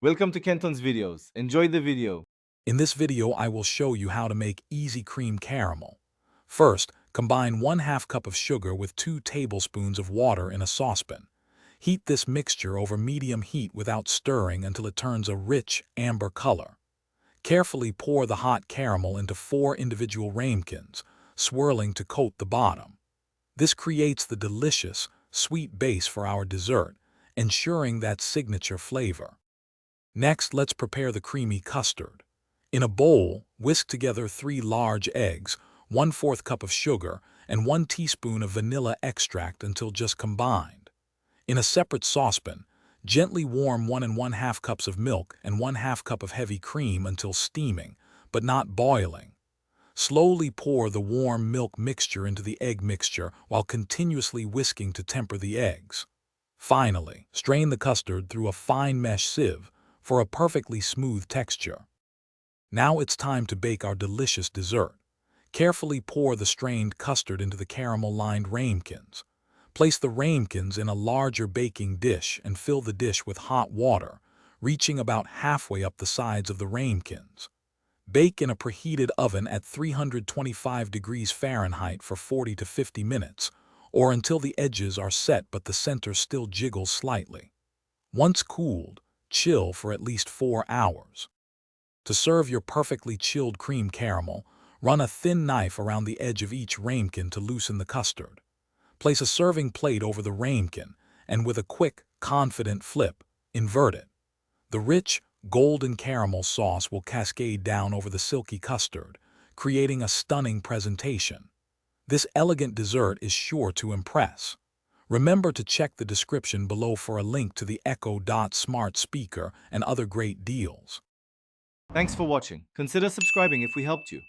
Welcome to Kenton's videos. Enjoy the video. In this video, I will show you how to make easy cream caramel. First, combine 1/2 cup of sugar with 2 tablespoons of water in a saucepan. Heat this mixture over medium heat without stirring until it turns a rich amber color. Carefully pour the hot caramel into 4 individual ramekins, swirling to coat the bottom. This creates the delicious, sweet base for our dessert, ensuring that signature flavor. Next, let's prepare the creamy custard. In a bowl, whisk together 3 large eggs, 1/4 cup of sugar, and 1 teaspoon of vanilla extract until just combined. In a separate saucepan, gently warm 1 1/2 cups of milk and 1/2 cup of heavy cream until steaming, but not boiling. Slowly pour the warm milk mixture into the egg mixture while continuously whisking to temper the eggs. Finally, strain the custard through a fine mesh sieve for a perfectly smooth texture. Now it's time to bake our delicious dessert. Carefully pour the strained custard into the caramel-lined ramekins. Place the ramekins in a larger baking dish and fill the dish with hot water, reaching about halfway up the sides of the ramekins. Bake in a preheated oven at 325 degrees Fahrenheit for 40 to 50 minutes, or until the edges are set but the center still jiggles slightly. Once cooled, chill for at least 4 hours. To serve your perfectly chilled cream caramel, run a thin knife around the edge of each ramekin to loosen the custard. Place a serving plate over the ramekin, and with a quick, confident flip, invert it. The rich, golden caramel sauce will cascade down over the silky custard, creating a stunning presentation. This elegant dessert is sure to impress. Remember to check the description below for a link to the Echo Dot smart speaker and other great deals. Thanks for watching. Consider subscribing if we helped you.